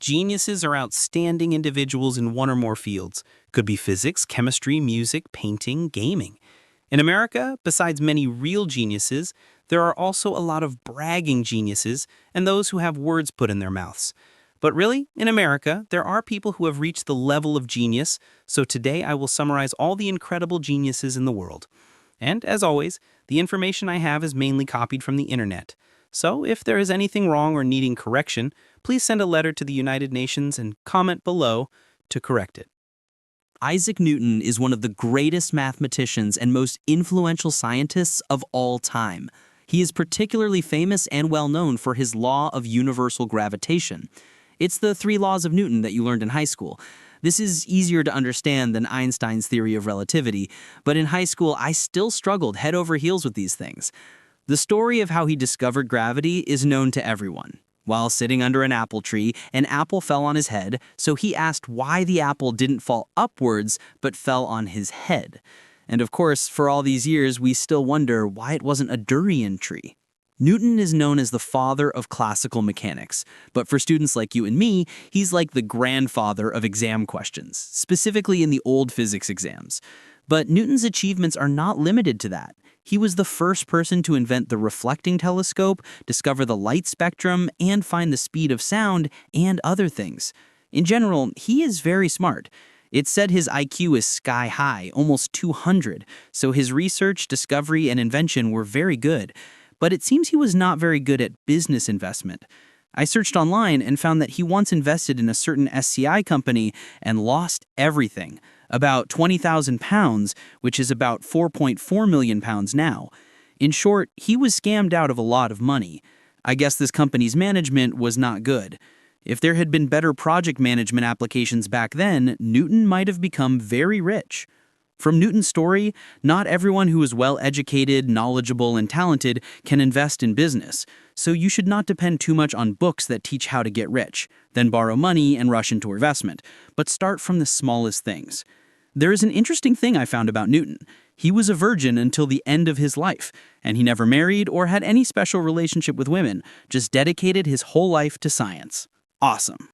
Geniuses are outstanding individuals in one or more fields. Could be physics, chemistry, music, painting, gaming. In America, besides many real geniuses, there are also a lot of bragging geniuses and those who have words put in their mouths. But really, in America, there are people who have reached the level of genius, so today I will summarize all the incredible geniuses in the world. And as always, the information I have is mainly copied from the internet. So if there is anything wrong or needing correction, please send a letter to the United Nations and comment below to correct it. Isaac Newton is one of the greatest mathematicians and most influential scientists of all time. He is particularly famous and well known for his law of universal gravitation. It's the 3 laws of Newton that you learned in high school. This is easier to understand than Einstein's theory of relativity, but in high school I still struggled head over heels with these things. The story of how he discovered gravity is known to everyone. While sitting under an apple tree, an apple fell on his head, so he asked why the apple didn't fall upwards but fell on his head. And of course, for all these years, we still wonder why it wasn't a durian tree. Newton is known as the father of classical mechanics, but for students like you and me, he's like the grandfather of exam questions, specifically in the old physics exams. But Newton's achievements are not limited to that. He was the first person to invent the reflecting telescope, discover the light spectrum, and find the speed of sound, and other things. In general, he is very smart. It's said his IQ is sky high, almost 200, so his research, discovery, and invention were very good. But it seems he was not very good at business investment. I searched online and found that he once invested in a certain SCI company and lost everything. About £20,000, which is about £4.4 million now. In short, he was scammed out of a lot of money. I guess this company's management was not good. If there had been better project management applications back then, Newton might have become very rich. From Newton's story, not everyone who is well-educated, knowledgeable, and talented can invest in business, so you should not depend too much on books that teach how to get rich, then borrow money and rush into investment, but start from the smallest things. There is an interesting thing I found about Newton. He was a virgin until the end of his life, and he never married or had any special relationship with women, just dedicated his whole life to science. Awesome.